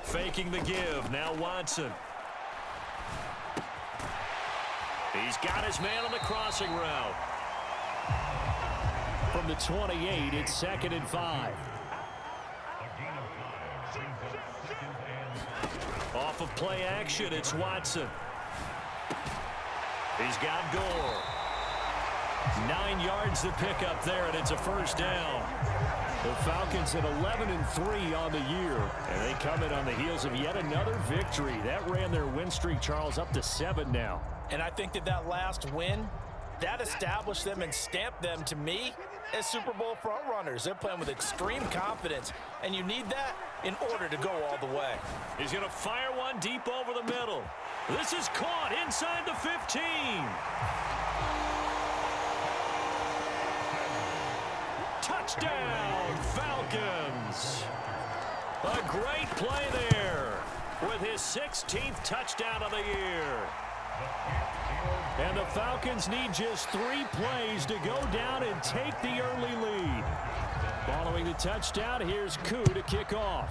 Faking the give. Now Watson. He's got his man on the crossing route. From the 28, it's 2nd and 5. Off of play action, it's Watson. He's got Gore. 9 yards to pick up there, and it's a first down. The Falcons at 11-3 on the year, and they come in on the heels of yet another victory. That ran their win streak, Charles, up to 7 now. And I think that last win, that established them and stamped them, to me, as Super Bowl frontrunners. They're playing with extreme confidence, and you need that in order to go all the way. He's going to fire one deep over the middle. This is caught inside the 15. Touchdown, Falcons. A great play there with his 16th touchdown of the year. And the Falcons need just 3 plays to go down and take the early lead. Following the touchdown, here's Koo to kick off.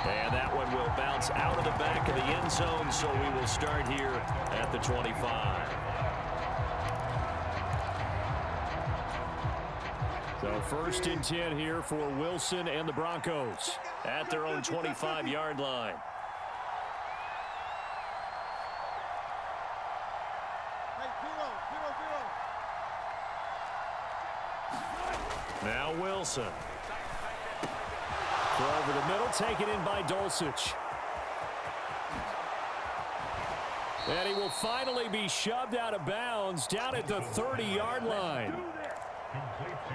And that one will bounce out of the back of the end zone, so we will start here at the 25. So 1st and 10 here for Wilson and the Broncos at their own 25-yard line. Now Wilson. Throw over the middle, taken in by Dulcich. And he will finally be shoved out of bounds down at the 30-yard line.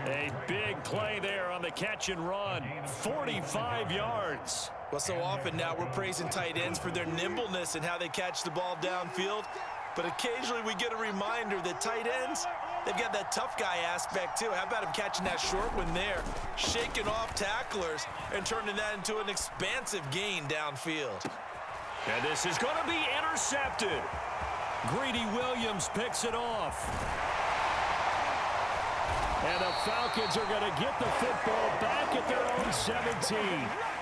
A big play there on the catch and run. 45 yards. Well, so often now we're praising tight ends for their nimbleness and how they catch the ball downfield. But occasionally we get a reminder that tight ends, they've got that tough guy aspect too. How about him catching that short one there, shaking off tacklers, and turning that into an expansive gain downfield. And this is going to be intercepted. Greedy Williams picks it off. And the Falcons are going to get the football back at their own 17.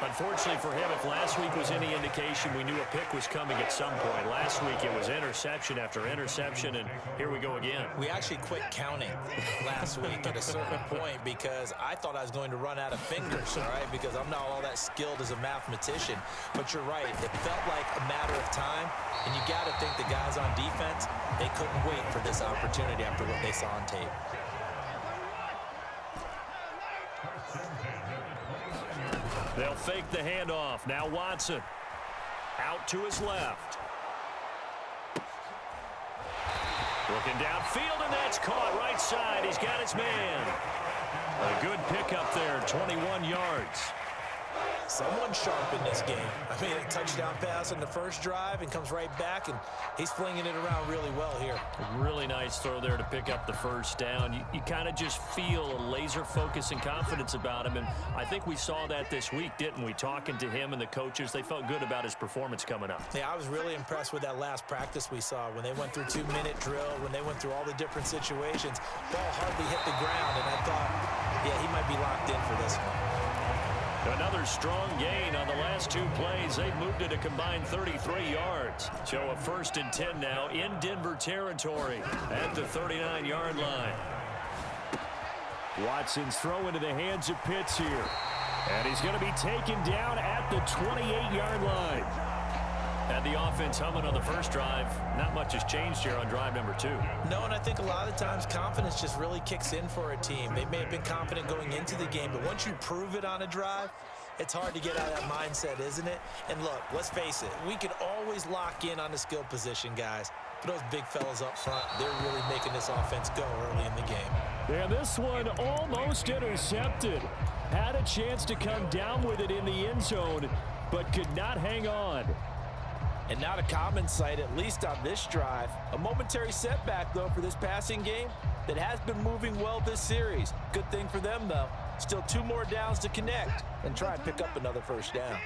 Unfortunately for him, if last week was any indication, we knew a pick was coming at some point. Last week it was interception after interception, and here we go again. We actually quit counting last week at a certain point because I thought I was going to run out of fingers, all right, because I'm not all that skilled as a mathematician. But you're right, it felt like a matter of time, and you got to think the guys on defense, they couldn't wait for this opportunity after what they saw on tape. They'll fake the handoff. Now Watson. Out to his left. Looking downfield, and that's caught right side. He's got his man. A good pickup there, 21 yards. Someone sharp in this game. I mean, a touchdown pass on the first drive and comes right back, and he's flinging it around really well here. A really nice throw there to pick up the first down. You kind of just feel a laser focus and confidence about him, and I think we saw that this week, didn't we? Talking to him and the coaches, they felt good about his performance coming up. Yeah, I was really impressed with that last practice we saw when they went through 2-minute drill, when they went through all the different situations. Ball hardly hit the ground, and I thought, yeah, he might be locked in for this one. Another strong gain on the last 2 plays. They've moved it a combined 33 yards. So a 1st and 10 now in Denver territory at the 39-yard line. Watson's throw into the hands of Pitts here. And he's going to be taken down at the 28-yard line. And the offense humming on the first drive. Not much has changed here on drive number 2. No, and I think a lot of times confidence just really kicks in for a team. They may have been confident going into the game, but once you prove it on a drive, it's hard to get out of that mindset, isn't it? And look, let's face it, we can always lock in on the skill position, guys. But those big fellas up front, they're really making this offense go early in the game. And this one almost intercepted. Had a chance to come down with it in the end zone, but could not hang on. And not a common sight, at least on this drive. A momentary setback, though, for this passing game that has been moving well this series. Good thing for them, though. Still 2 more downs to connect and try and pick up another first down.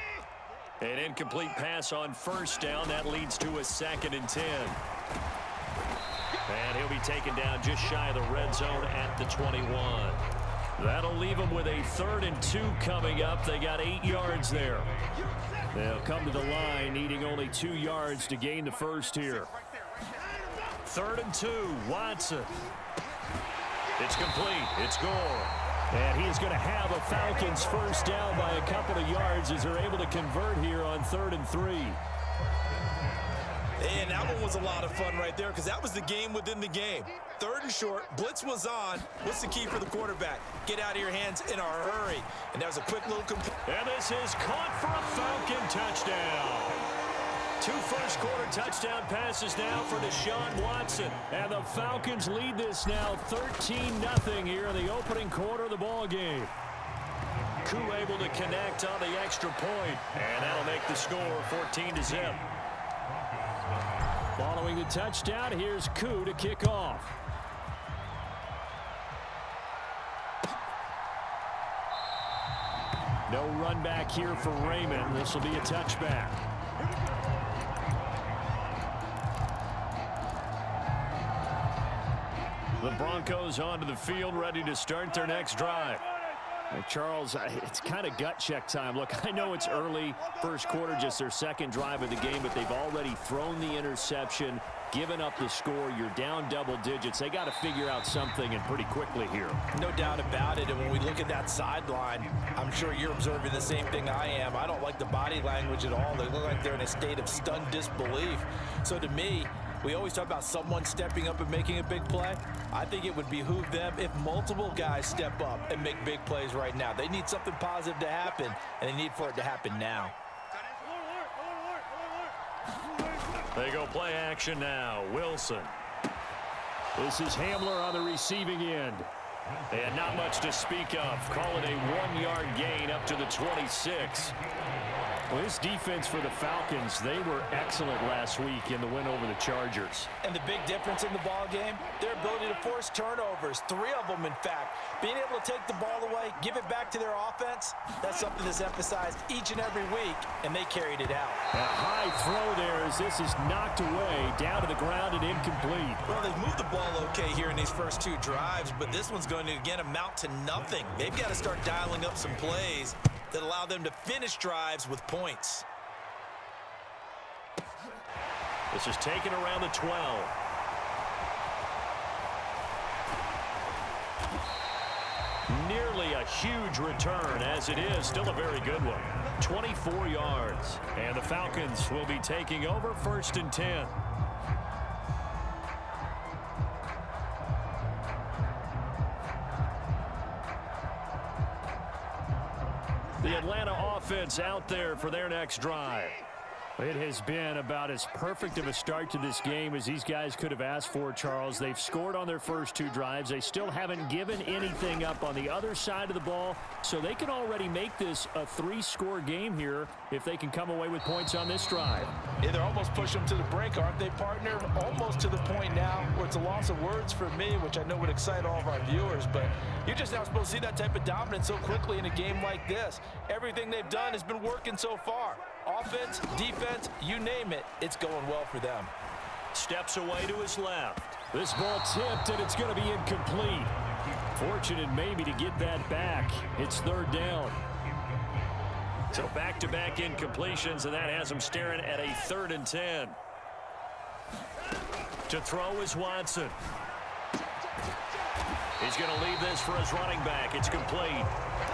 An incomplete pass on first down. That leads to a 2nd and 10. And he'll be taken down just shy of the red zone at the 21. That'll leave them with a 3rd and 2 coming up. They got 8 yards there. They'll come to the line, needing only 2 yards to gain the first here. 3rd and 2, Watson. It's complete. It's Gore. And he's going to have a Falcons first down by a couple of yards as they're able to convert here on 3rd and 3. And that one was a lot of fun right there because that was the game within the game. 3rd and short, blitz was on. What's the key for the quarterback? Get out of your hands in a hurry. And that was a quick little and this is caught for a Falcon touchdown. 2 first-quarter touchdown passes now for Deshaun Watson. And the Falcons lead this now 13-0 here in the opening quarter of the ball game. Koo able to connect on the extra point, and that'll make the score 14-0. Following the touchdown, here's Koo to kick off. No run back here for Raymond. This will be a touchback. The Broncos onto the field, ready to start their next drive. Charles, it's kind of gut check time. Look, I know it's early, first quarter, just their 2nd drive of the game, but they've already thrown the interception, given up the score. You're down double digits. They got to figure out something, and pretty quickly here. No doubt about it. And when we look at that sideline, I'm sure you're observing the same thing I am. I don't like the body language at all. They look like they're in a state of stunned disbelief. So to me, we always talk about someone stepping up and making a big play. I think it would behoove them if multiple guys step up and make big plays right now. They need something positive to happen, and they need for it to happen now. They go play action now. Wilson. This is Hamler on the receiving end. And not much to speak of. Call it a 1-yard gain up to the 26. Well, this defense for the Falcons, they were excellent last week in the win over the Chargers. And the big difference in the ball game, their ability to force turnovers, 3 of them, in fact. Being able to take the ball away, give it back to their offense, that's something that's emphasized each and every week, and they carried it out. A high throw there as this is knocked away, down to the ground and incomplete. Well, they've moved the ball okay here in these first 2 drives, but this one's going to, again, amount to nothing. They've got to start dialing up some plays that allow them to finish drives with points. This is taken around the 12. Nearly a huge return, as it is still a very good one. 24 yards. And the Falcons will be taking over 1st and 10. The Atlanta offense out there for their next drive. It has been about as perfect of a start to this game as these guys could have asked for, Charles. They've scored on their first 2 drives. They still haven't given anything up on the other side of the ball, so they can already make this a 3-score game here if they can come away with points on this drive. Yeah, they're almost pushing them to the brink, aren't they, partner? Almost to the point now where it's a loss of words for me, which I know would excite all of our viewers, but you're just not supposed to see that type of dominance so quickly in a game like this. Everything they've done has been working so far. Offense, defense, you name it, it's going well for them. Steps away to his left. This ball tipped, and it's going to be incomplete. Fortunate maybe to get that back. It's 3rd down. So back-to-back incompletions, and that has him staring at a 3rd and 10. To throw is Watson. He's going to leave this for his running back. It's complete.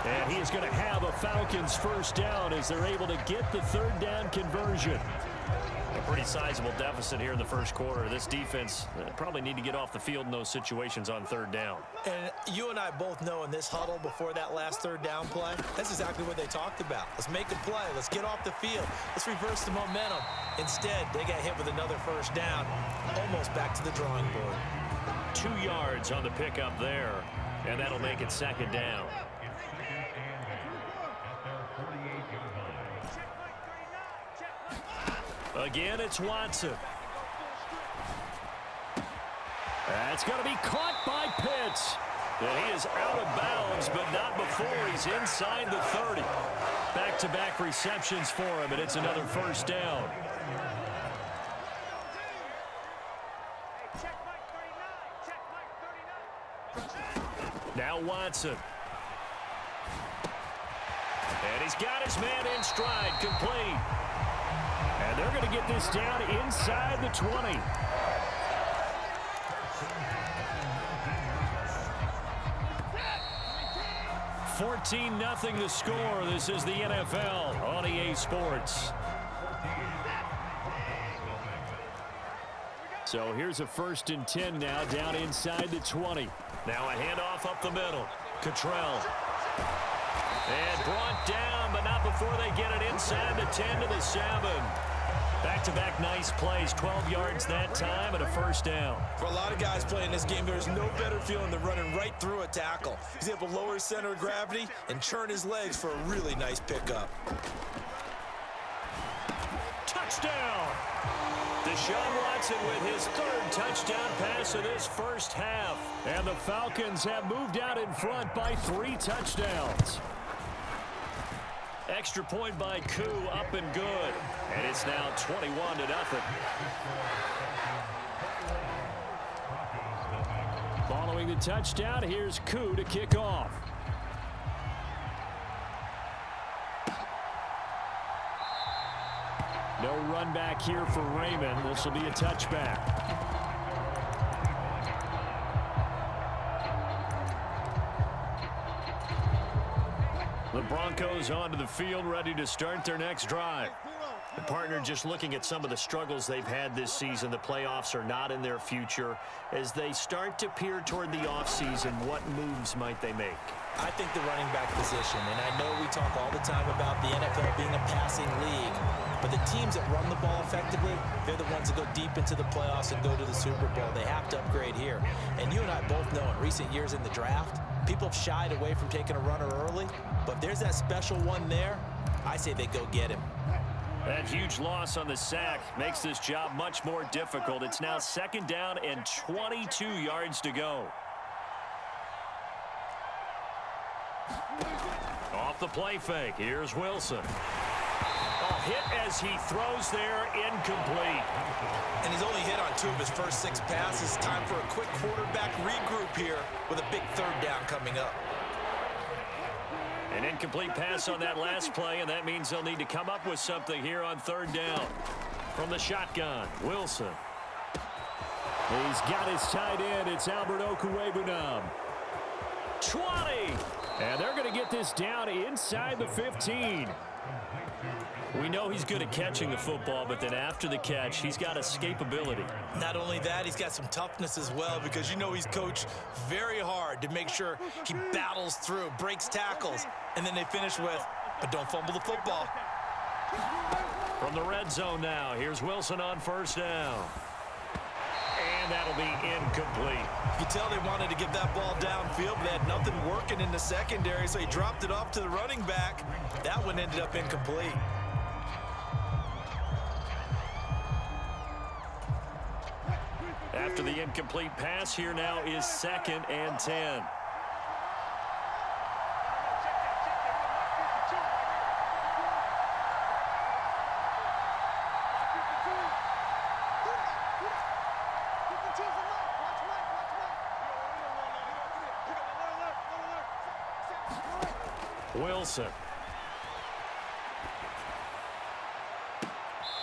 And he is going to have a Falcons first down as they're able to get the 3rd down conversion. A pretty sizable deficit here in the first quarter. This defense probably need to get off the field in those situations on 3rd down. And you and I both know in this huddle before that last 3rd down play, that's exactly what they talked about. Let's make a play. Let's get off the field. Let's reverse the momentum. Instead, they got hit with another first down, almost back to the drawing board. 2 yards on the pickup there, and that'll make it 2nd down. Again, it's Watson. That's going to be caught by Pitts. And he is out of bounds, but not before he's inside the 30. Back-to-back receptions for him, and it's another first down. Now Watson. And he's got his man in stride, complete. And they're going to get this down inside the 20. $14-0 the score. This is the NFL on EA Sports. So here's a 1st and 10 now, down inside the 20. Now a handoff up the middle. Cottrell. And brought down, but not before they get it inside the 10 to the 7. Back-to-back nice plays, 12 yards that time and a 1st down. For a lot of guys playing this game, there's no better feeling than running right through a tackle. He's able to lower his center of gravity and churn his legs for a really nice pickup. Touchdown! Deshaun Watson with his 3rd touchdown pass of this first half. And the Falcons have moved out in front by 3 touchdowns. Extra point by Koo, up and good. And it's now 21-0. Following the touchdown, here's Koo to kick off. No run back here for Raymond. This will be a touchback. The Broncos onto the field, ready to start their next drive. The partner just looking at some of the struggles they've had this season. The playoffs are not in their future. As they start to peer toward the offseason, what moves might they make? I think the running back position, and I know we talk all the time about the NFL being a passing league, but the teams that run the ball effectively, they're the ones that go deep into the playoffs and go to the Super Bowl. They have to upgrade here. And you and I both know in recent years in the draft, people have shied away from taking a runner early, but if there's that special one there, I say they go get him. That huge loss on the sack makes this job much more difficult. It's now 2nd down and 22 yards to go. Off the play fake, here's Wilson. A hit as he throws there, incomplete. And he's only hit on 2 of his first 6 passes. Time for a quick quarterback regroup here with a big 3rd down coming up. An incomplete pass on that last play, and that means they'll need to come up with something here on 3rd down. From the shotgun, Wilson. He's got his tight end. It's Albert Okwuegbunam. 20. And they're going to get this down inside the 15. We know he's good at catching the football, but then after the catch, he's got escapability. Not only that, he's got some toughness as well, because you know he's coached very hard to make sure he battles through, breaks tackles, and then they finish with, but don't fumble the football. From the red zone now, here's Wilson on 1st down. And that'll be incomplete. You can tell they wanted to get that ball downfield, but they had nothing working in the secondary, so he dropped it off to the running back. That one ended up incomplete. After the incomplete pass, here now is 2nd and 10. Wilson.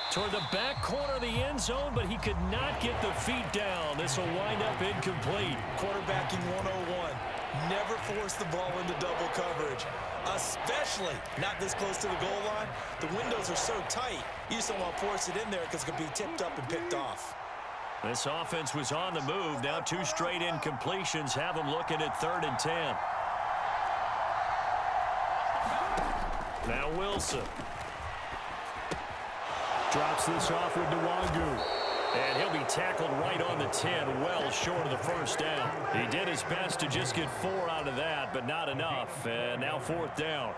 Toward the back corner of the end zone, but he could not get the feet down. This will wind up incomplete. Quarterbacking 101. Never force the ball into double coverage, especially not this close to the goal line. The windows are so tight, you just don't want to force it in there because it could be tipped up and picked off. This offense was on the move. Now 2 straight incompletions have them looking at 3rd and 10. Now Wilson. Drops this off with Nwangu. And he'll be tackled right on the 10, well short of the 1st down. He did his best to just get 4 out of that, but not enough. And now 4th down.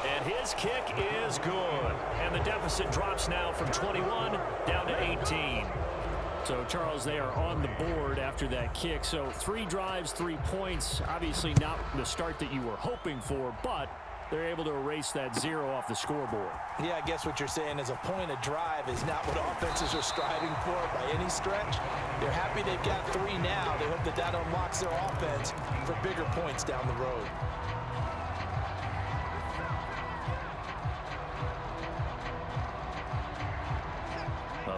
And his kick is good. And the deficit drops now from 21 down to 18. So, Charles, they are on the board after that kick. So 3 drives, 3 points. Obviously not the start that you were hoping for, but they're able to erase that 0 off the scoreboard. Yeah, I guess what you're saying is a point of drive is not what offenses are striving for by any stretch. They're happy they've got 3 now. They hope that that unlocks their offense for bigger points down the road.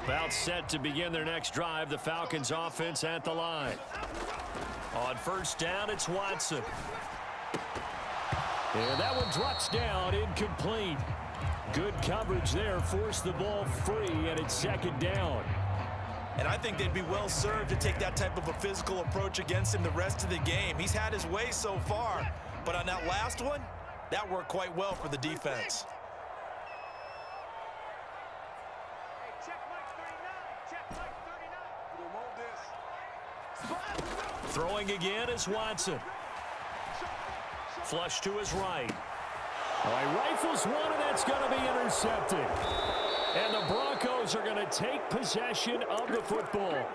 About set to begin their next drive, the Falcons offense at the line. On first down, it's Watson. And that one drops down, incomplete. Good coverage there, forced the ball free, and it's second down. And I think they'd be well served to take that type of a physical approach against him the rest of the game. He's had his way so far, but on that last one, that worked quite well for the defense. Throwing again is Watson. Flush to his right. All right, rifles one, and that's going to be intercepted. And the Broncos are going to take possession of the football.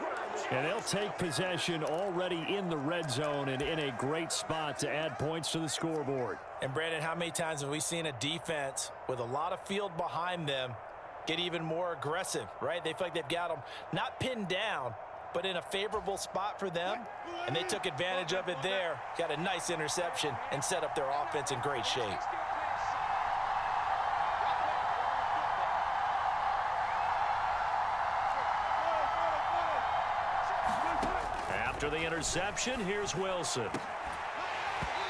And they'll take possession already in the red zone and in a great spot to add points to the scoreboard. And, Brandon, how many times have we seen a defense with a lot of field behind them get even more aggressive, right? They feel like they've got them not pinned down, but in a favorable spot for them, and they took advantage of it there. Got a nice interception and set up their offense in great shape. After the interception, here's Wilson.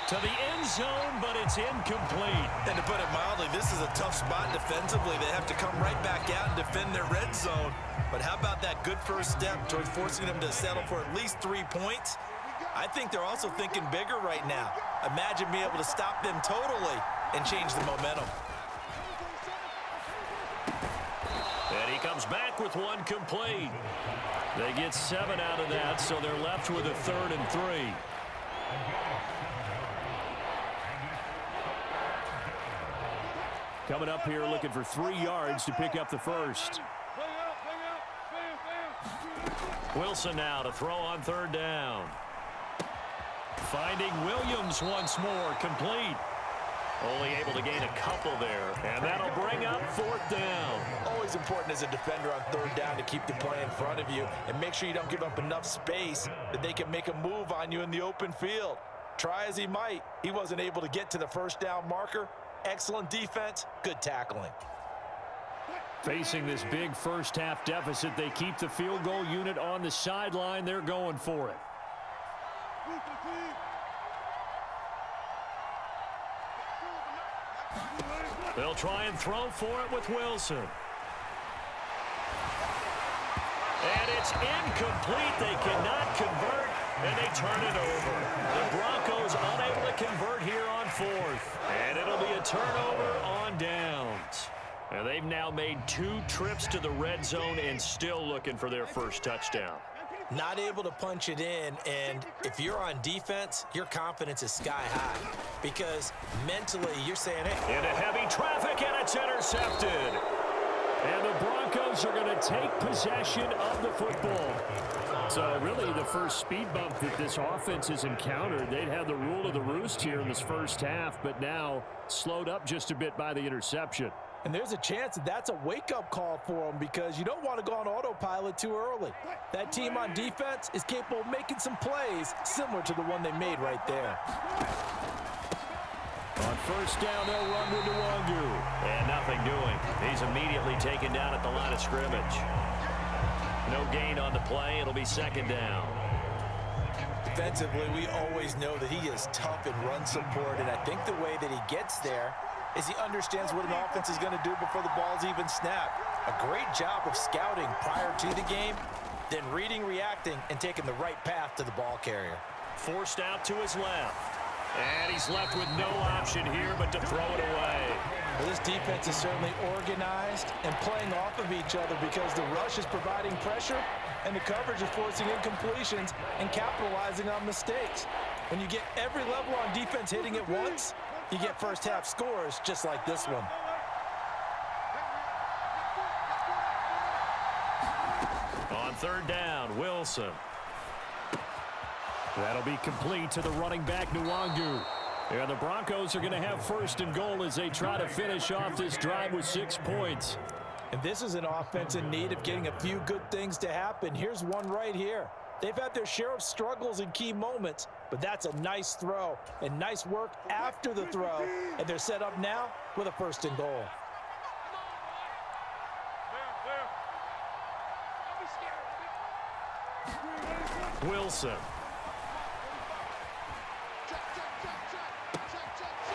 To the end zone, but it's incomplete. And to put it mildly, this is a tough spot defensively. They have to come right back out and defend their red zone. But how about that good first step towards forcing them to settle for at least 3 points? I think they're also thinking bigger right now. Imagine being able to stop them totally and change the momentum. And he comes back with one complete. They get 7 out of that, so they're left with a 3rd and 3. Coming up here looking for 3 yards to pick up the first. Wilson now to throw on 3rd down. Finding Williams once more, complete. Only able to gain a couple there, and that'll bring up 4th down. Always important as a defender on 3rd down to keep the play in front of you and make sure you don't give up enough space that they can make a move on you in the open field. Try as he might, he wasn't able to get to the 1st down marker. Excellent defense, good tackling. Facing this big first half deficit, they keep the field goal unit on the sideline. They're going for it. They'll try and throw for it with Wilson. And it's incomplete. They cannot convert, and they turn it over. The Broncos unable to convert here on 4th. And it'll be a turnover on downs. And they've now made 2 trips to the red zone and still looking for their first touchdown. Not able to punch it in, and if you're on defense, your confidence is sky high because mentally you're saying, hey. Into heavy traffic, and it's intercepted. And the Broncos are going to take possession of the football. So really the first speed bump that this offense has encountered, they'd had the rule of the roost here in this first half, but now slowed up just a bit by the interception. And there's a chance that that's a wake-up call for them because you don't want to go on autopilot too early. That team on defense is capable of making some plays similar to the one they made right there. On first down, they'll run with Nwangu. And nothing doing. He's immediately taken down at the line of scrimmage. No gain on the play. It'll be 2nd down. Defensively, we always know that he is tough in run support, and I think the way that he gets there is he understands what an offense is going to do before the ball's even snapped. A great job of scouting prior to the game, then reading, reacting, and taking the right path to the ball carrier. Forced out to his left. And he's left with no option here but to throw it away. Well, this defense is certainly organized and playing off of each other because the rush is providing pressure and the coverage is forcing incompletions and capitalizing on mistakes. When you get every level on defense hitting at once, you get first half scores just like this one. On 3rd down, Wilson. That'll be complete to the running back, Nwangu. And the Broncos are going to have first and goal as they try to finish off this drive with 6 points. And this is an offense in need of getting a few good things to happen. Here's one right here. They've had their share of struggles in key moments, but that's a nice throw and nice work after the throw. And they're set up now with a first and goal. Wilson.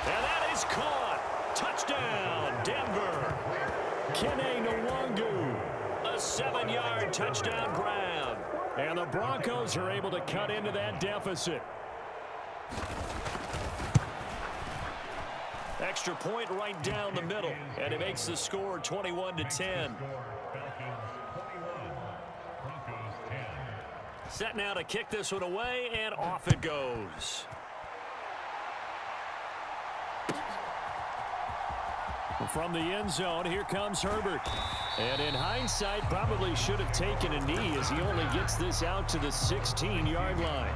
And that is caught. Touchdown, Denver. Kene Nwangu. A 7-yard touchdown grab. And the Broncos are able to cut into that deficit. Extra point right down the middle. And it makes the score 21-10. Set now to kick this one away, and off it goes. From the end zone, here comes Herbert. And in hindsight, probably should have taken a knee as he only gets this out to the 16-yard line.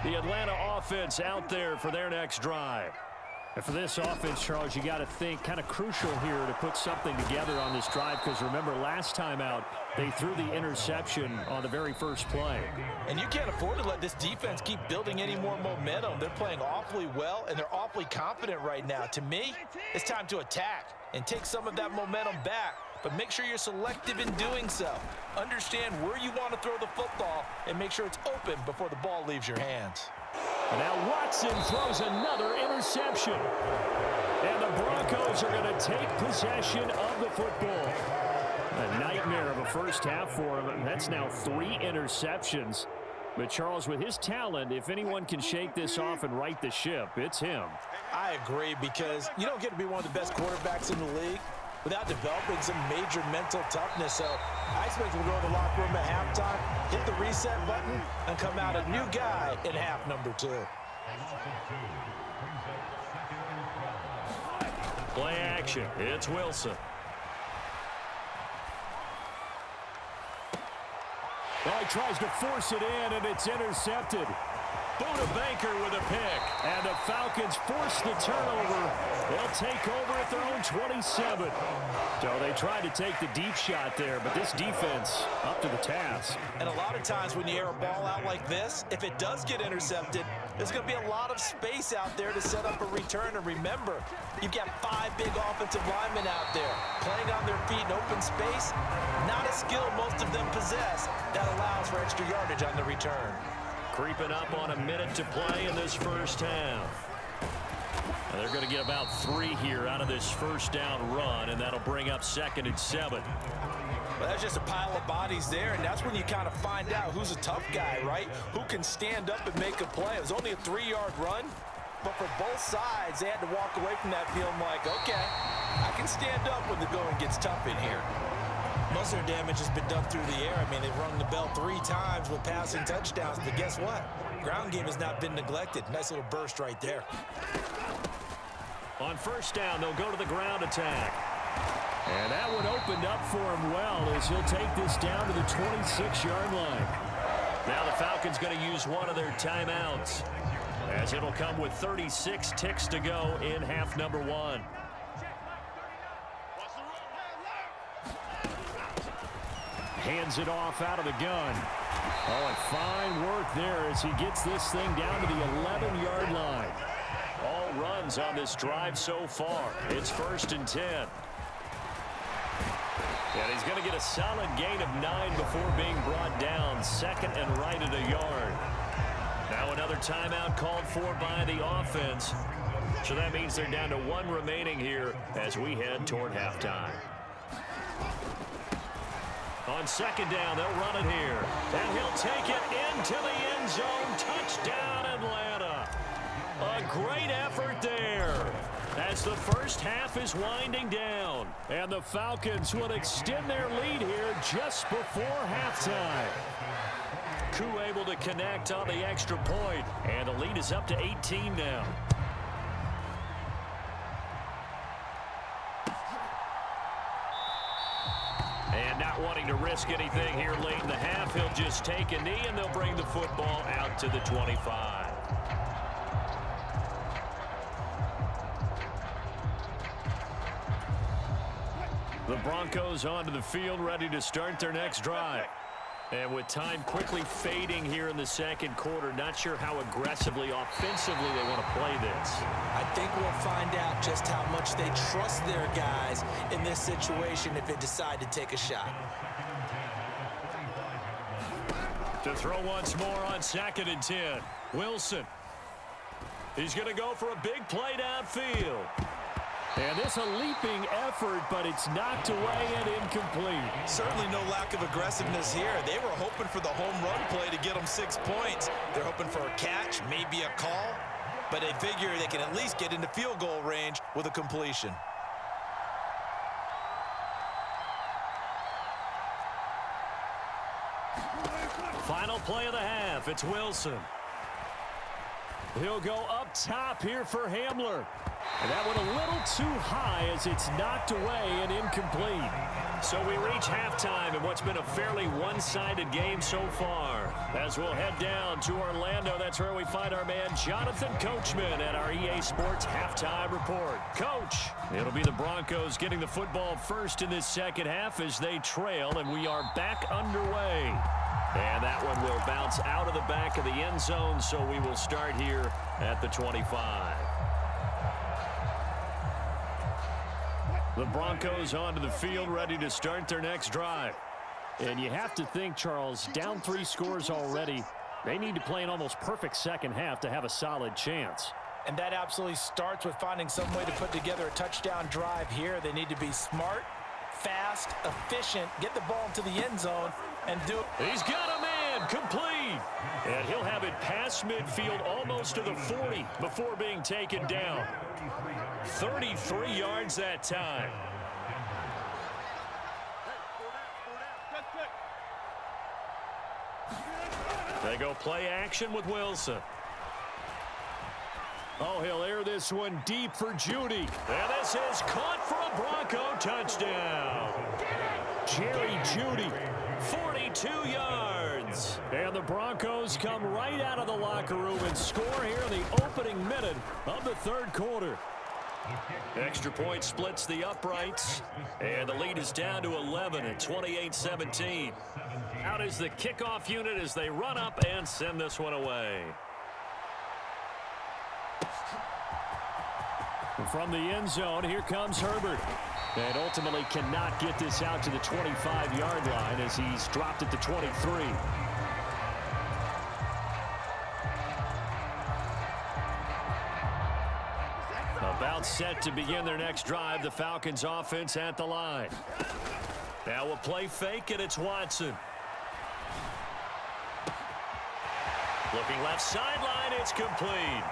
The Atlanta offense out there for their next drive. And for this offense, Charles, you got to think kind of crucial here to put something together on this drive because remember last time out, they threw the interception on the very first play. And you can't afford to let this defense keep building any more momentum. They're playing awfully well, and they're awfully confident right now. To me, it's time to attack and take some of that momentum back. But make sure you're selective in doing so. Understand where you want to throw the football and make sure it's open before the ball leaves your hands. And now Watson throws another interception. And the Broncos are going to take possession of the football. A nightmare of a first half for him. That's now 3 interceptions. But Charles, with his talent, if anyone can shake this off and right the ship, it's him. I agree, because you don't get to be one of the best quarterbacks in the league without developing some major mental toughness. So I expect we'll go to the locker room at halftime, hit the reset button, and come out a new guy in half number 2. Play action. It's Wilson. Well, he tries to force it in, and it's intercepted. Buda Baker with a pick. And the Falcons force the turnover. They'll take over at their own 27. So they tried to take the deep shot there, but this defense up to the task. And a lot of times when you air a ball out like this, if it does get intercepted, there's going to be a lot of space out there to set up a return. And remember, you've got 5 big offensive linemen out there playing on their feet in open space. Not a skill most of them possess that allows for extra yardage on the return. Creeping up on a minute to play in this first half. And they're going to get about 3 here out of this first down run, and that'll bring up 2nd and 7. Well, that's just a pile of bodies there, and that's when you kind of find out who's a tough guy, right? Who can stand up and make a play. It was only a 3-yard run, but for both sides, they had to walk away from that feeling like, okay, I can stand up when the going gets tough in here. Most of their damage has been done through the air. I mean, they've rung the bell 3 times with passing touchdowns, but guess what? Ground game has not been neglected. Nice little burst right there. On first down, they'll go to the ground attack. And that one opened up for him well as he'll take this down to the 26-yard line. Now the Falcons going to use one of their timeouts as it'll come with 36 ticks to go in half number 1. Hands it off out of the gun. Oh, and fine work there as he gets this thing down to the 11-yard line. All runs on this drive so far. It's 1st and 10. And he's going to get a solid gain of 9 before being brought down. 2nd and right at a yard. Now another timeout called for by the offense. So that means they're down to 1 remaining here as we head toward halftime. On 2nd down, they'll run it here. And he'll take it into the end zone. Touchdown, Atlanta. A great effort there as the first half is winding down. And the Falcons will extend their lead here just before halftime. Koo able to connect on the extra point. And the lead is up to 18 now. And And not wanting to risk anything here late in the half, he'll just take a knee, and they'll bring the football out to the 25. The Broncos onto the field, ready to start their next drive. And with time quickly fading here in the second quarter, not sure how aggressively, offensively they want to play this. I think we'll find out just how much they trust their guys in this situation if they decide to take a shot. To throw once more on 2nd and 10. Wilson. He's going to go for a big play downfield. And this a leaping effort, but it's knocked away and incomplete. Certainly no lack of aggressiveness here. They were hoping for the home run play to get them 6 points. They're hoping for a catch, maybe a call, but they figure they can at least get into field goal range with a completion. Final play of the half. It's Wilson. He'll go up top here for Hamler. And that one a little too high as it's knocked away and incomplete. So we reach halftime in what's been a fairly one-sided game so far. As we'll head down to Orlando, that's where we find our man Jonathan Coachman at our EA Sports Halftime Report. Coach, it'll be the Broncos getting the football first in this second half as they trail, and we are back underway. And that one will bounce out of the back of the end zone, so we will start here at the 25. The Broncos onto the field, ready to start their next drive. And you have to think, Charles, down 3 scores already. They need to play an almost perfect second half to have a solid chance. And that absolutely starts with finding some way to put together a touchdown drive here. They need to be smart, fast, efficient, get the ball into the end zone, and do it. He's got a man, complete. And he'll have it past midfield almost to the 40 before being taken down. 33 yards that time. They go play action with Wilson. Oh, he'll air this one deep for Judy. And this is caught for a Bronco touchdown. Jerry Judy, 42 yards. And the Broncos come right out of the locker room and score here in the opening minute of the third quarter. Extra point splits the uprights, and the lead is down to 11 at 28-17. Out is the kickoff unit as they run up and send this one away. From the end zone, here comes Herbert. And ultimately cannot get this out to the 25-yard line as he's dropped at the 23. About set to begin their next drive, the Falcons offense at the line. Now we'll play fake, and it's Watson. Looking left sideline, it's complete.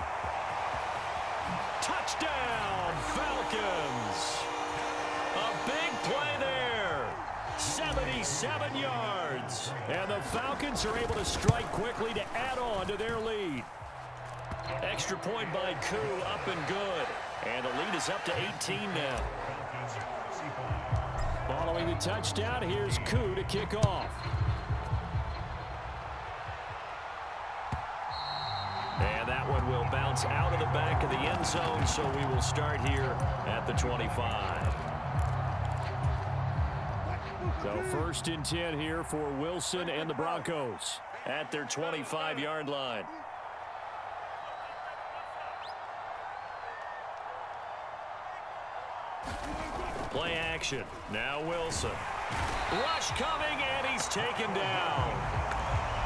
Touchdown, Falcons. A big play there. 77 yards. And the Falcons are able to strike quickly to add on to their lead. Extra point by Koo, up and good. And the lead is up to 18 now. Following the touchdown, here's Koo to kick off. And that one will bounce out of the back of the end zone, so we will start here at the 25. So 1st and 10 here for Wilson and the Broncos at their 25-yard line. Play action. Now Wilson. Rush coming, and he's taken down.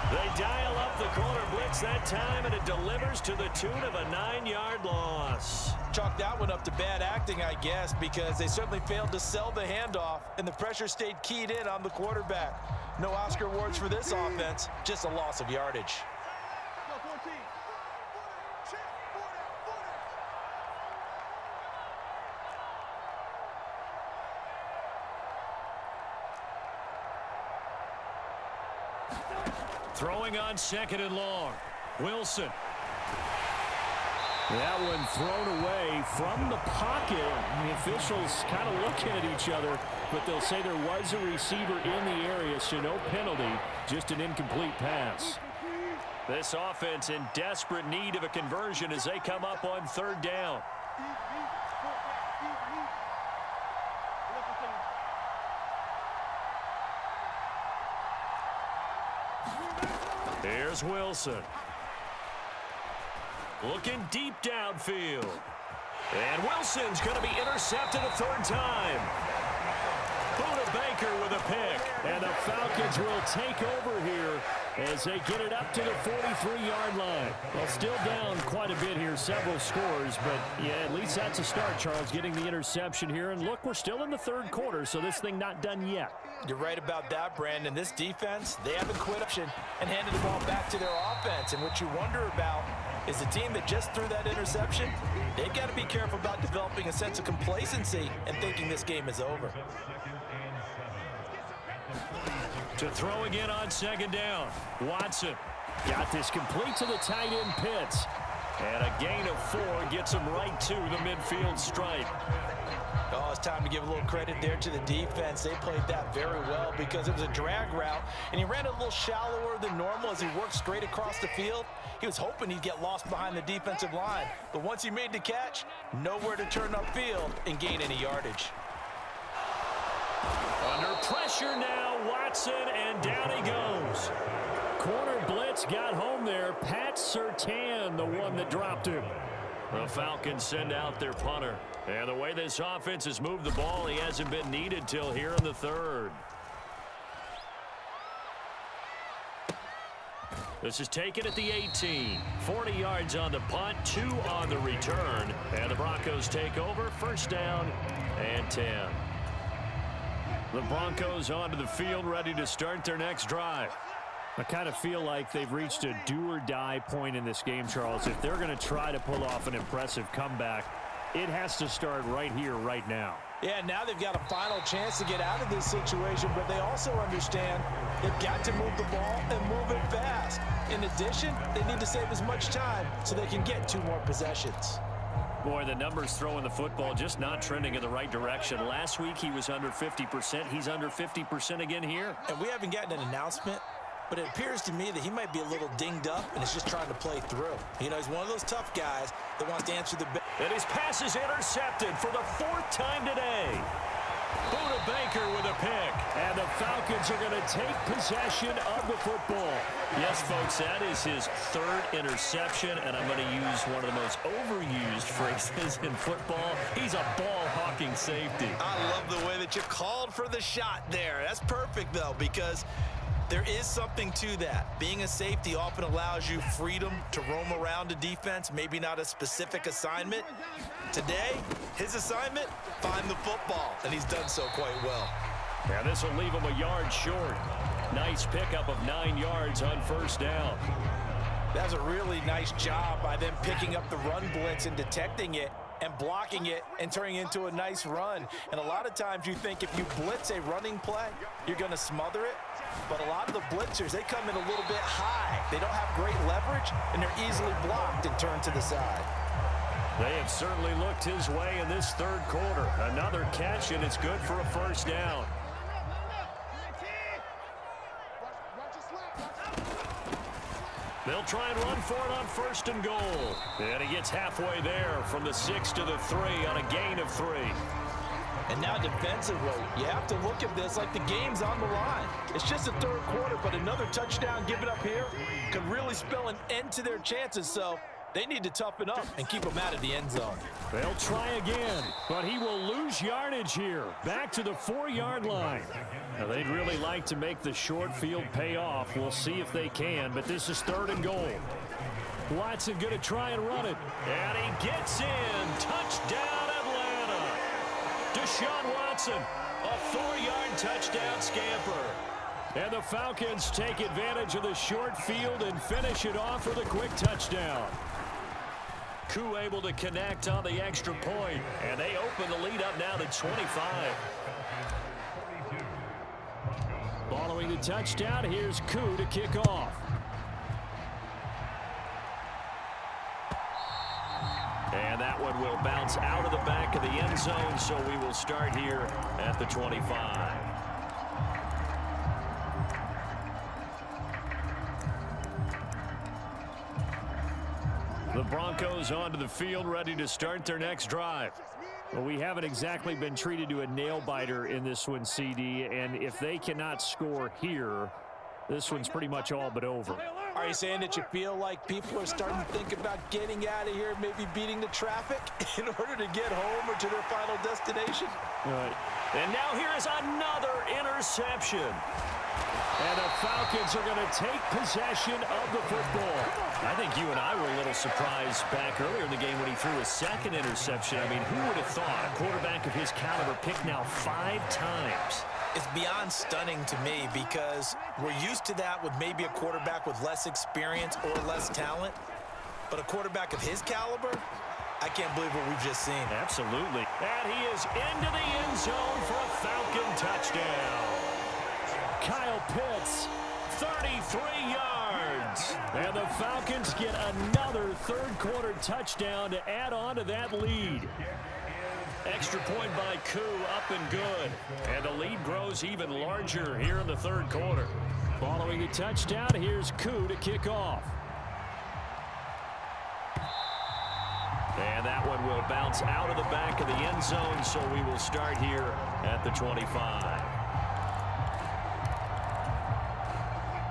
They dial up the corner blitz that time, and it delivers to the tune of a 9-yard loss. Chalk that one up to bad acting, I guess, because they certainly failed to sell the handoff, and the pressure stayed keyed in on the quarterback. No Oscar awards for this offense, just a loss of yardage. Throwing on 2nd and long. Wilson. That one thrown away from the pocket. The officials kind of looking at each other, but they'll say there was a receiver in the area, so no penalty, just an incomplete pass. This offense in desperate need of a conversion as they come up on third down. Here's Wilson. Looking deep downfield. And Wilson's going to be intercepted a third time. Buda Baker with a pick. And the Falcons will take over here as they get it up to the 43-yard line. Well, still down quite a bit here, several scores, but yeah, at least that's a start, Charles, getting the interception here. And look, we're still in the third quarter, so this thing not done yet. You're right about that, Brandon. This defense, they haven't quit option and handed the ball back to their offense. And what you wonder about is the team that just threw that interception, they've got to be careful about developing a sense of complacency and thinking this game is over. To throw again on second down. Watson got this complete to the tight end Pitts. And a gain of 4 gets him right to the midfield stripe. Oh, it's time to give a little credit there to the defense. They played that very well because it was a drag route, and he ran a little shallower than normal as he worked straight across the field. He was hoping he'd get lost behind the defensive line, but once he made the catch, nowhere to turn upfield and gain any yardage. Under pressure now, Watson, and down he goes. Corner blitz got home there. Pat Surtain, the one that dropped him. The Falcons send out their punter. And the way this offense has moved the ball, he hasn't been needed till here in the third. This is taken at the 18. 40 yards on the punt, 2 on the return. And the Broncos take over, first down and 10. The Broncos onto the field, ready to start their next drive. I kind of feel like they've reached a do-or-die point in this game, Charles. If they're going to try to pull off an impressive comeback, it has to start right here, right now. Yeah, now they've got a final chance to get out of this situation, but they also understand they've got to move the ball and move it fast. In addition, they need to save as much time so they can get 2 more possessions. Boy, the numbers throwing the football just not trending in the right direction. Last week he was under 50%. He's under 50% again here. And we haven't gotten an announcement, but it appears to me that he might be a little dinged up and is just trying to play through. You know, he's one of those tough guys that wants to answer the bell. And his pass is intercepted for the 4th time today. Buda Baker with a pick. And the Falcons are going to take possession of the football. Yes, folks, that is his 3rd interception, and I'm going to use one of the most overused phrases in football. He's a ball-hawking safety. I love the way that you called for the shot there. That's perfect, though, because there is something to that. Being a safety often allows you freedom to roam around a defense, maybe not a specific assignment. Today, his assignment, find the football, and he's done so quite well. And this will leave him a yard short. Nice pickup of 9 yards on first down. That's a really nice job by them picking up the run blitz and detecting it and blocking it and turning it into a nice run. And a lot of times you think if you blitz a running play, you're going to smother it. But a lot of the blitzers, they come in a little bit high. They don't have great leverage, and they're easily blocked and turned to the side. They have certainly looked his way in this 3rd quarter. Another catch, and it's good for a first down. They'll try and run for it on 1st and goal. And he gets halfway there from the 6 to the 3 on a gain of 3. And now defensively, you have to look at this like the game's on the line. It's just the 3rd quarter, but another touchdown given up here could really spell an end to their chances. So they need to toughen up and keep them out of the end zone. They'll try again, but he will lose yardage here. Back to the 4-yard line. Now, they'd really like to make the short field pay off. We'll see if they can, but this is 3rd and goal. Watson going to try and run it. And he gets in. Touchdown, Atlanta. Deshaun Watson, a 4-yard touchdown scamper. And the Falcons take advantage of the short field and finish it off with a quick touchdown. Koo able to connect on the extra point, and they open the lead up now to 25. Following the touchdown, here's Koo to kick off. And that one will bounce out of the back of the end zone, so we will start here at the 25. The Broncos onto the field, ready to start their next drive. Well, we haven't exactly been treated to a nail-biter in this one, CD, and if they cannot score here, this one's pretty much all but over. Are you saying that you feel like people are starting to think about getting out of here, maybe beating the traffic in order to get home or to their final destination? Right. And now here is another interception. And the Falcons are going to take possession of the football. I think you and I were a little surprised back earlier in the game when he threw a second interception. I mean, who would have thought a quarterback of his caliber picked now 5 times? It's beyond stunning to me because we're used to that with maybe a quarterback with less experience or less talent. But a quarterback of his caliber, I can't believe what we've just seen. Absolutely. And he is into the end zone for a Falcon touchdown. Kyle Pitts, 33 yards. And the Falcons get another third-quarter touchdown to add on to that lead. Extra point by Koo, up and good. And the lead grows even larger here in the third quarter. Following the touchdown, here's Koo to kick off. And that one will bounce out of the back of the end zone, so we will start here at the 25.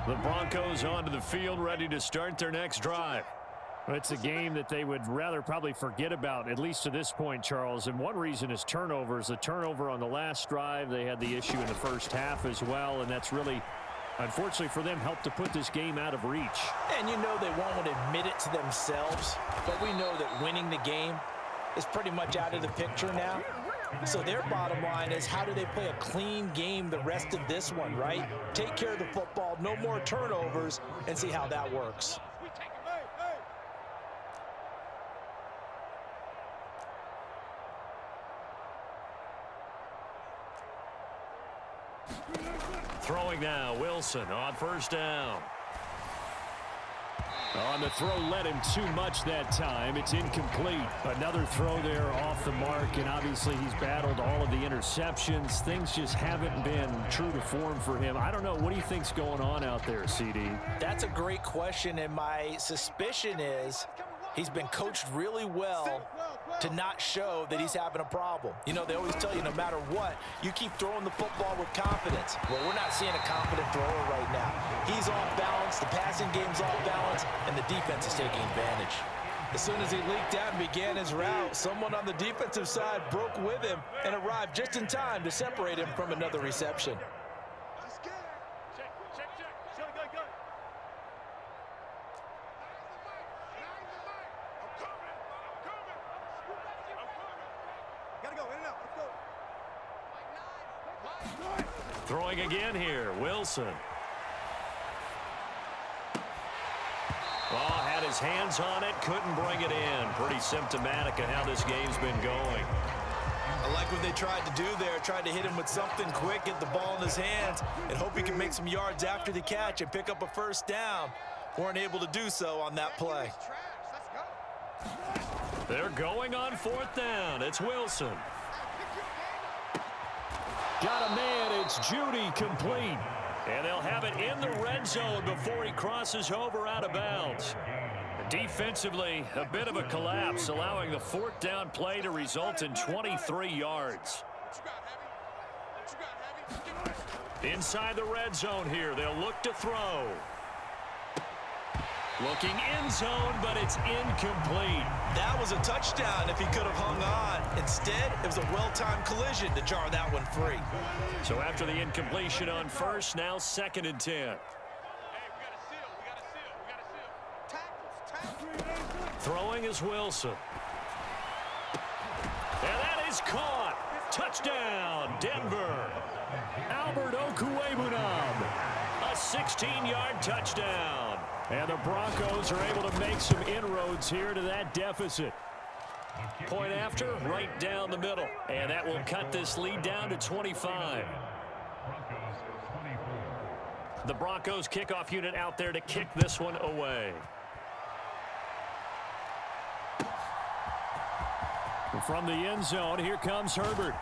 The Broncos onto the field, ready to start their next drive. It's a game that they would rather probably forget about, at least to this point, Charles. And one reason is turnovers. The turnover on the last drive, they had the issue in the first half as well, and that's really, unfortunately for them, helped to put this game out of reach. And you know they won't want to admit it to themselves, but we know that winning the game is pretty much out of the picture now. So their bottom line is, how do they play a clean game the rest of this one, right? Take care of the football, no more turnovers, and see how that works. Throwing now, Wilson on first down. On the throw, led him too much that time. It's incomplete. Another throw there off the mark, and obviously he's battled all of the interceptions. Things just haven't been true to form for him. I don't know. What do you think's going on out there, CD? That's a great question, and my suspicion is he's been coached really well to not show that he's having a problem. You know, they always tell you no matter what, you keep throwing the football with confidence. Well, we're not seeing a confident thrower right now. He's off balance, the passing game's off balance, and the defense is taking advantage. As soon as he leaked out and began his route, someone on the defensive side broke with him and arrived just in time to separate him from another reception. Throwing again here, Wilson. Oh, had his hands on it, couldn't bring it in. Pretty symptomatic of how this game's been going. I like what they tried to do there, tried to hit him with something quick, get the ball in his hands, and hope he can make some yards after the catch and pick up a first down. Weren't able to do so on that play. They're going on fourth down. It's Wilson. Got a man, it's Judy, complete. And they'll have it in the red zone before he crosses over out of bounds. Defensively, a bit of a collapse, allowing the fourth down play to result in 23 yards. Inside the red zone here, they'll look to throw. Looking end zone, but it's incomplete. That was a touchdown if he could have hung on. Instead, it was a well-timed collision to jar that one free. So after the incompletion on first, now 2nd and 10. Throwing is Wilson. And that is caught. Touchdown, Denver. Albert Okwuegbunam. A 16-yard touchdown. And the Broncos are able to make some inroads here to that deficit. Point after, right down the middle. And that will cut this lead down to 25. The Broncos kickoff unit out there to kick this one away. From the end zone, here comes Herbert.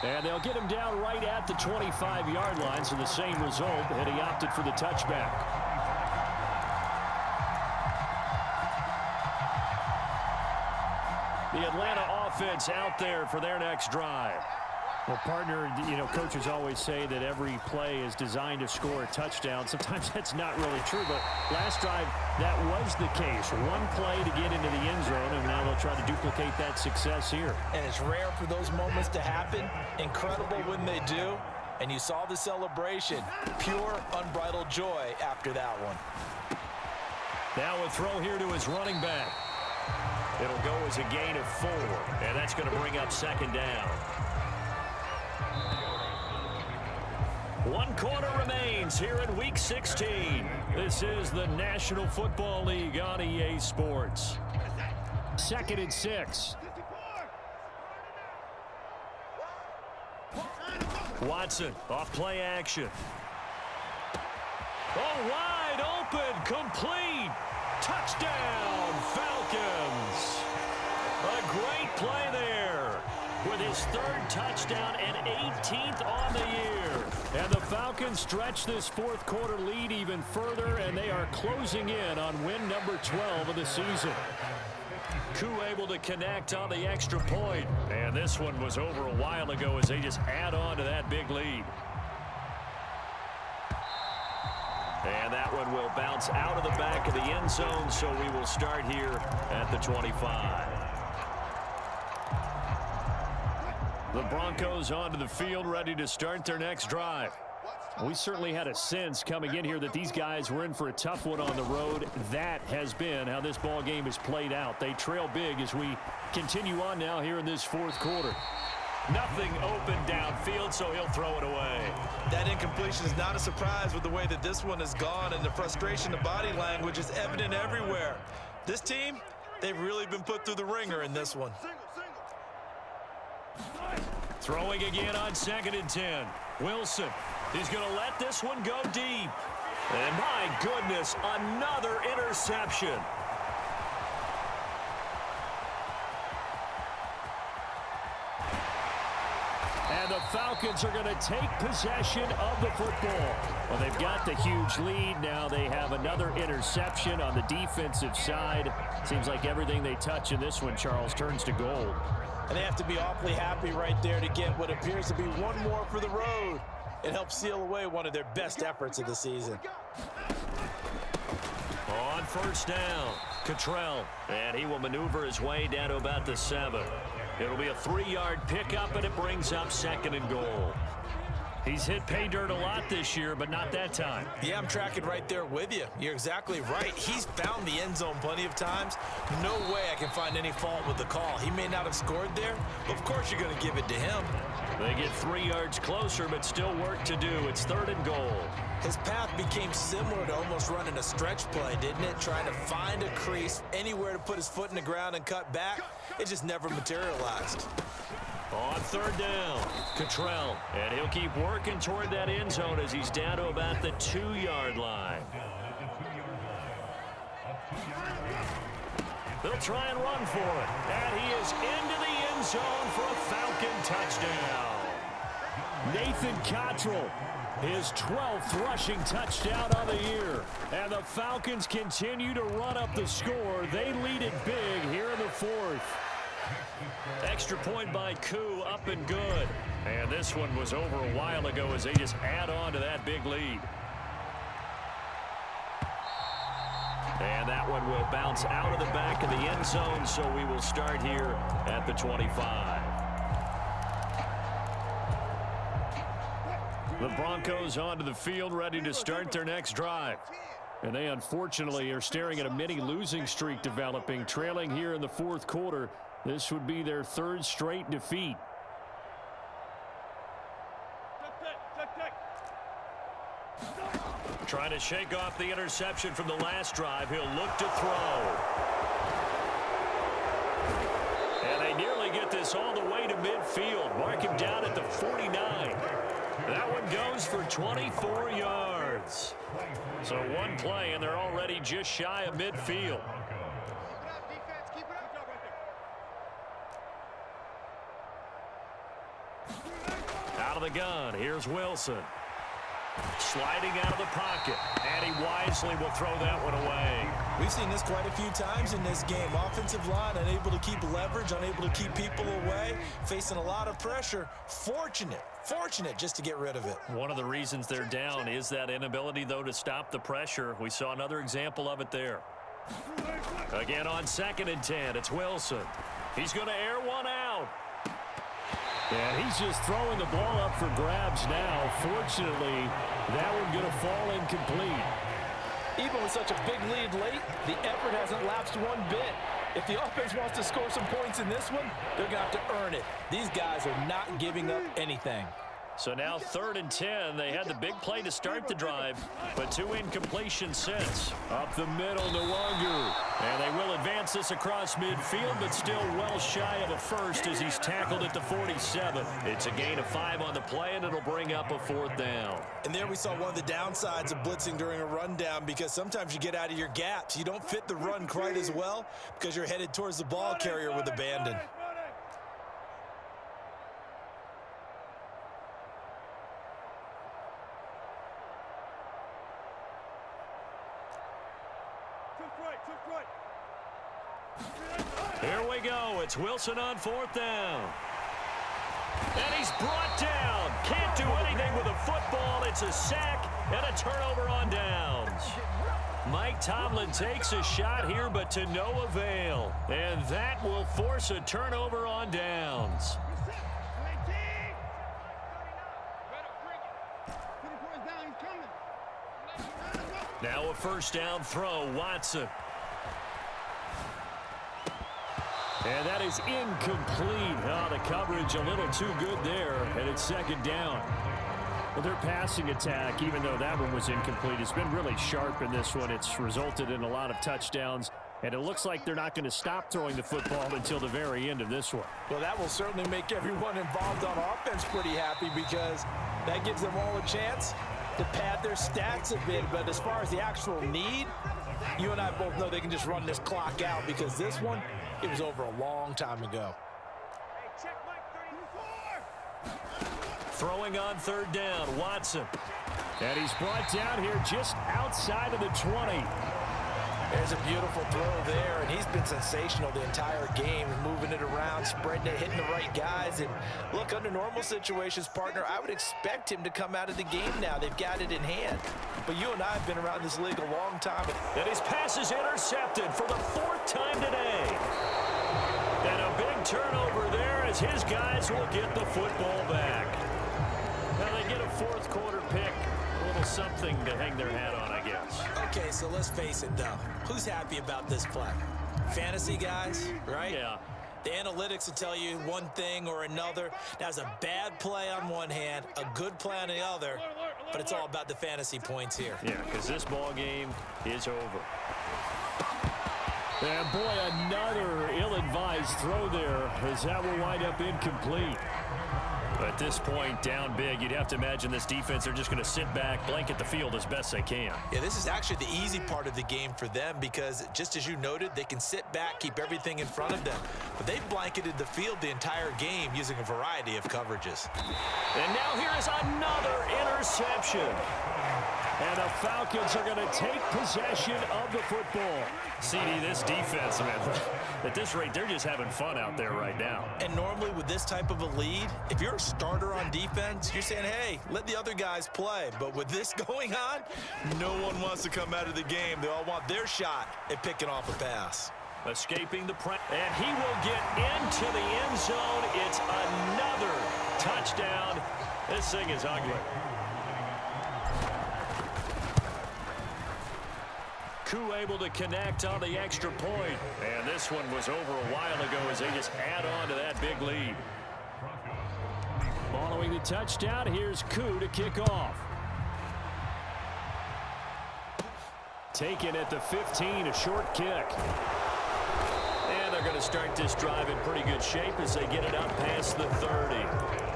And they'll get him down right at the 25-yard line, so the same result, and he opted for the touchback. The Atlanta offense out there for their next drive. Well, partner, coaches always say that every play is designed to score a touchdown. Sometimes that's not really true, but last drive, that was the case. One play to get into the end zone, and now they'll try to duplicate that success here. And it's rare for those moments to happen. Incredible when they do. And you saw the celebration. Pure, unbridled joy after that one. Now a throw here to his running back. It'll go as a gain of 4, and that's going to bring up second down. 1 quarter remains here in Week 16. This is the National Football League on EA Sports. 2nd and 6. Watson off play action. Oh, wide open, complete. Touchdown, Falcons. A great play there with his 3rd touchdown and 18th on the year. And the Falcons stretch this 4th quarter lead even further, and they are closing in on win number 12 of the season. Koo able to connect on the extra point. And this one was over a while ago as they just add on to that big lead. And that one will bounce out of the back of the end zone, so we will start here at the 25. The Broncos onto the field, ready to start their next drive. We certainly had a sense coming in here that these guys were in for a tough one on the road. That has been how this ball game has played out. They trail big as we continue on now here in this 4th quarter. Nothing open downfield, so he'll throw it away. That incompletion is not a surprise with the way that this one has gone, and the frustration of body language is evident everywhere. This team, they've really been put through the ringer in this one. Throwing again on 2nd and 10. Wilson, he's going to let this one go deep. And my goodness, another interception. And the Falcons are going to take possession of the football. Well, they've got the huge lead. Now they have another interception on the defensive side. Seems like everything they touch in this one, Charles, turns to gold. And they have to be awfully happy right there to get what appears to be one more for the road. It helps seal away one of their best efforts of the season. On 1st down, Cottrell. And he will maneuver his way down to about the 7. It'll be a 3-yard pickup, and it brings up 2nd and goal. He's hit pay dirt a lot this year, but not that time. Yeah, I'm tracking right there with you. You're exactly right. He's found the end zone plenty of times. No way I can find any fault with the call. He may not have scored there, but of course you're going to give it to him. They get 3 yards closer, but still work to do. It's 3rd and goal. His path became similar to almost running a stretch play, didn't it? Trying to find a crease, anywhere to put his foot in the ground and cut back. It just never materialized. On 3rd down, Cottrell, and he'll keep working toward that end zone as he's down to about the 2-yard line. They'll try and run for it, and he is into the end zone for a Falcon touchdown. Nathan Cottrell, his 12th rushing touchdown on the year, and the Falcons continue to run up the score. They lead it big here in the 4th. Extra point by Koo, up and good. And this one was over a while ago as they just add on to that big lead. And that one will bounce out of the back of the end zone, so we will start here at the 25. The Broncos onto the field, ready to start their next drive. And they unfortunately are staring at a mini losing streak developing, trailing here in the 4th quarter. This would be their 3rd straight defeat. Trying to shake off the interception from the last drive. He'll look to throw. And they nearly get this all the way to midfield. Mark him down at the 49. That one goes for 24 yards. So one play, and they're already just shy of midfield. Out of the gun, here's Wilson. Sliding out of the pocket, and he wisely will throw that one away. We've seen this quite a few times in this game. Offensive line unable to keep leverage, unable to keep people away, facing a lot of pressure. Fortunate just to get rid of it. One of the reasons they're down is that inability, though, to stop the pressure. We saw another example of it there. Again on 2nd and 10, it's Wilson. He's going to air one out. And he's just throwing the ball up for grabs now. Fortunately, that one going to fall incomplete. Even with such a big lead late, the effort hasn't lapsed one bit. If the offense wants to score some points in this one, they're going to have to earn it. These guys are not giving up anything. So now 3rd and 10. They had the big play to start the drive, but 2 incompletions since. Up the middle, Nwangu. And they will advance this across midfield, but still well shy of a first as he's tackled at the 47. It's a gain of 5 on the play, and it'll bring up a 4th down. And there we saw one of the downsides of blitzing during a rundown, because sometimes you get out of your gaps. You don't fit the run quite as well because you're headed towards the ball carrier with abandon. Here we go. It's Wilson on 4th down. And he's brought down. Can't do anything with a football. It's a sack and a turnover on downs. Mike Tomlin takes a shot here, but to no avail. And that will force a turnover on downs. Now a 1st down throw, Watson. And that is incomplete. Oh, the coverage a little too good there, and it's 2nd down. Well, their passing attack, even though that one was incomplete, has been really sharp in this one. It's resulted in a lot of touchdowns, and it looks like they're not going to stop throwing the football until the very end of this one. Well, that will certainly make everyone involved on offense pretty happy, because that gives them all a chance to pad their stats a bit. But as far as the actual need, you and I both know they can just run this clock out, because this one, it was over a long time ago. Throwing on 3rd down, Watson. And he's brought down here just outside of the 20. There's a beautiful throw there, and he's been sensational the entire game, moving it around, spreading it, hitting the right guys. And look, under normal situations, partner, I would expect him to come out of the game now. They've got it in hand. But you and I have been around this league a long time. And his pass is intercepted for the 4th time today. And a big turnover there as his guys will get the football back. Now they get a 4th quarter pick. A little something to hang their hat on, I guess. Okay, so let's face it, though. Who's happy about this play? Fantasy guys, right? Yeah. The analytics will tell you one thing or another. That's a bad play on one hand, a good play on the other, but it's all about the fantasy points here. Yeah, because this ball game is over. And boy, another ill-advised throw there, as that will wind up incomplete. At this point, down big, you'd have to imagine this defense are just going to sit back, blanket the field as best they can. Yeah, this is actually the easy part of the game for them, because just as you noted, they can sit back, keep everything in front of them. But they've blanketed the field the entire game using a variety of coverages. And now here is another interception. And the Falcons are going to take possession of the football. CD, this defense, man, at this rate, they're just having fun out there right now. And normally with this type of a lead, if you're a starter on defense, you're saying, hey, let the other guys play. But with this going on, no one wants to come out of the game. They all want their shot at picking off a pass. Escaping the press, and he will get into the end zone. It's another touchdown. This thing is ugly. Koo able to connect on the extra point. And this one was over a while ago as they just add on to that big lead. Following the touchdown, here's Koo to kick off. Taken at the 15, a short kick. And they're going to start this drive in pretty good shape as they get it up past the 30.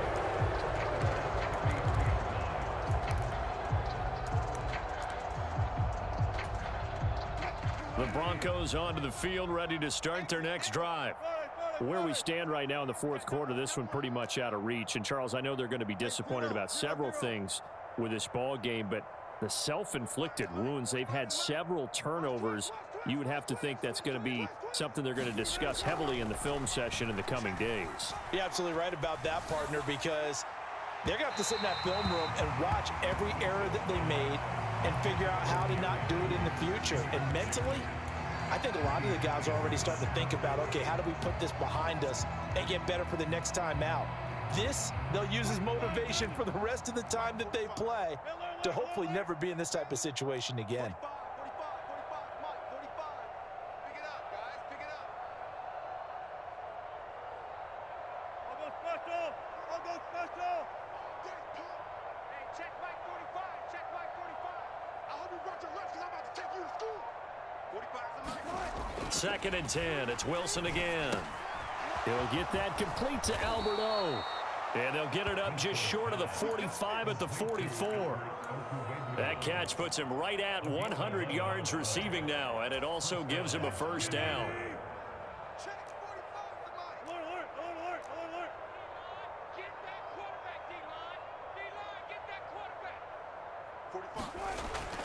The Broncos onto the field, ready to start their next drive. Where we stand right now in the fourth quarter, this one pretty much out of reach. And, Charles, I know they're going to be disappointed about several things with this ball game, but the self-inflicted wounds, they've had several turnovers. You would have to think that's going to be something they're going to discuss heavily in the film session in the coming days. You're absolutely right about that, partner, because they're going to have to sit in that film room and watch every error that they made and figure out how to not do it in the future. And mentally, I think a lot of the guys are already starting to think about, okay, how do we put this behind us and get better for the next time out? This, they'll use as motivation for the rest of the time that they play to hopefully never be in this type of situation again. Second and 10. It's Wilson again. He'll get that complete to Alberto. And they'll get it up just short of the 45 at the 44. That catch puts him right at 100 yards receiving now, and it also gives him a first down.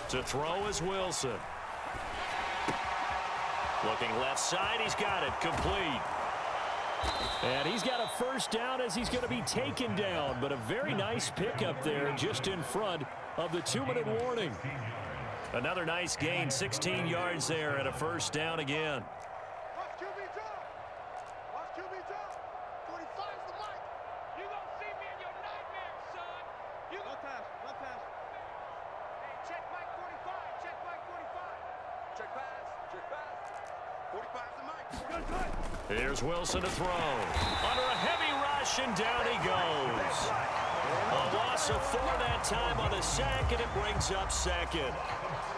To throw is Wilson. Looking left side, he's got it complete. And he's got a first down as he's going to be taken down, but a very nice pickup there just in front of the 2-minute warning. Another nice gain, 16 yards there and a first down again. Here's Wilson to throw. Under a heavy rush, and down he goes. A loss of 4 that time on the sack, and it brings up second.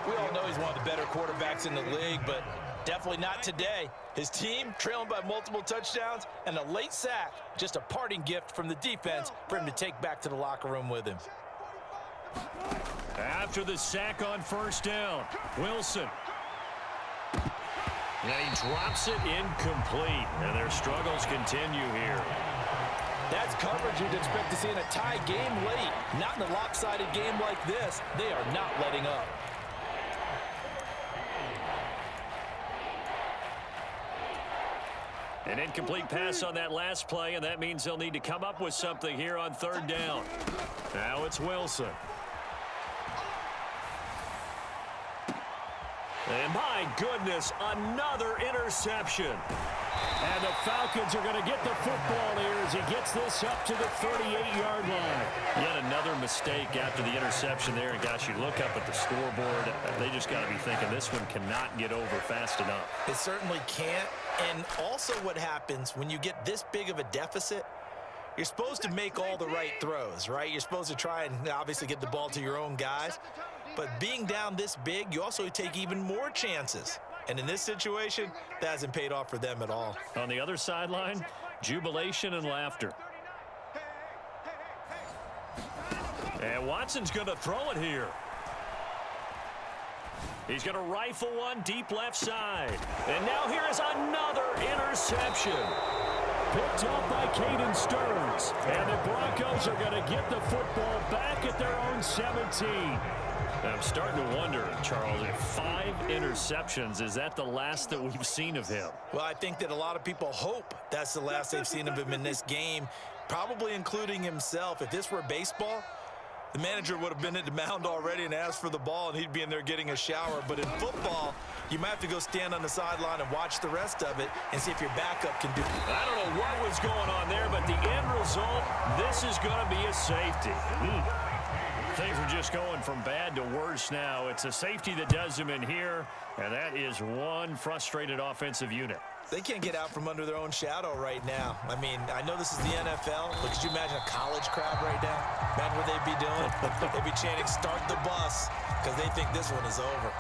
We all know he's one of the better quarterbacks in the league, but definitely not today. His team trailing by multiple touchdowns, and a late sack, just a parting gift from the defense for him to take back to the locker room with him. After the sack on first down, Wilson. And he drops it incomplete, and their struggles continue here. That's coverage you'd expect to see in a tie game late. Not in a lopsided game like this. They are not letting up. An incomplete pass on that last play, and that means they'll need to come up with something here on third down. Now it's Wilson. And my goodness, another interception. And the Falcons are going to get the football here as he gets this up to the 38-yard line. Yet another mistake after the interception there. And gosh, you look up at the scoreboard, they just got to be thinking this one cannot get over fast enough. It certainly can't. And also what happens when you get this big of a deficit, you're supposed to make all the right throws, right? You're supposed to try and obviously get the ball to your own guys. But being down this big, you also take even more chances. And in this situation, that hasn't paid off for them at all. On the other sideline, jubilation and laughter. And Watson's going to throw it here. He's going to rifle one deep left side. And now here is another interception. Picked up by Caden Stearns. And the Broncos are going to get the football back at their own 17. I'm starting to wonder, Charles, if 5 interceptions, is that the last that we've seen of him? Well, I think that a lot of people hope that's the last they've seen of him in this game, probably including himself. If this were baseball, the manager would have been at the mound already and asked for the ball, and he'd be in there getting a shower. But in football, you might have to go stand on the sideline and watch the rest of it and see if your backup can do it. I don't know what was going on there, but the end result, this is going to be a safety. Things are just going from bad to worse now. It's a safety that does them in here, and that is one frustrated offensive unit. They can't get out from under their own shadow right now. I mean, I know this is the NFL, but could you imagine a college crowd right now? Imagine what they'd be doing. They'd be chanting, "Start the bus," because they think this one is over.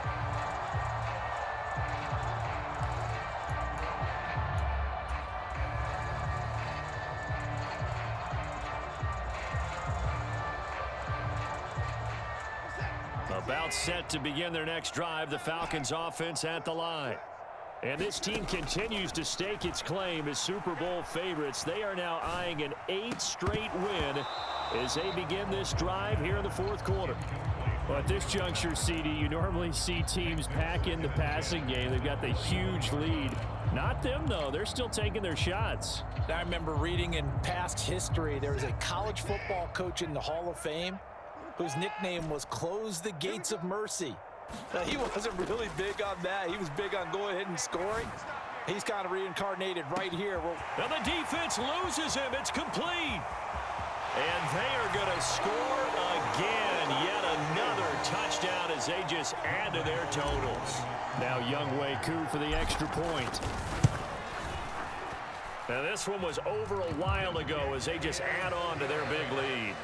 About set to begin their next drive, the Falcons offense at the line. And this team continues to stake its claim as Super Bowl favorites. They are now eyeing an 8th straight win as they begin this drive here in the fourth quarter. Well, at this juncture, CD, you normally see teams pack in the passing game. They've got the huge lead. Not them, though. They're still taking their shots. I remember reading in past history, there was a college football coach in the Hall of Fame whose nickname was Close the Gates of Mercy. Now, he wasn't really big on that. He was big on going ahead and scoring. He's kind of reincarnated right here. Now the defense loses him. It's complete. And they are going to score again. Yet another touchdown as they just add to their totals. Now YR3WK16 for the extra point. Now this one was over a while ago as they just add on to their big lead.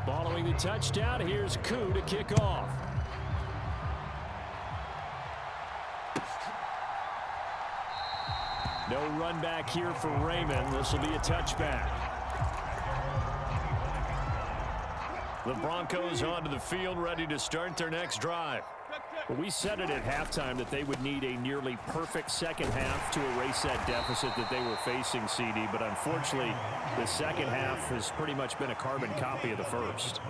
Following the touchdown, here's YR3WK16 to kick off. No run back here for Raymond. This will be a touchback. The Broncos onto the field, ready to start their next drive. Well, we said it at halftime that they would need a nearly perfect second half to erase that deficit that they were facing, CD. But unfortunately, the second half has pretty much been a carbon copy of the first.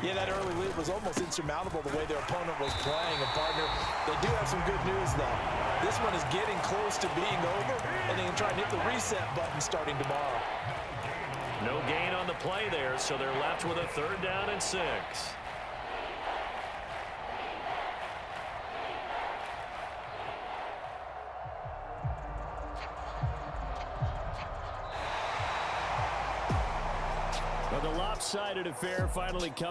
Yeah, that early lead was almost insurmountable the way their opponent was playing. And, partner, they do have some good news, though. This one is getting close to being over, and they can try and hit the reset button starting tomorrow. No gain on the play there, so they're left with a 3rd down and 6. Well, the lopsided affair finally comes.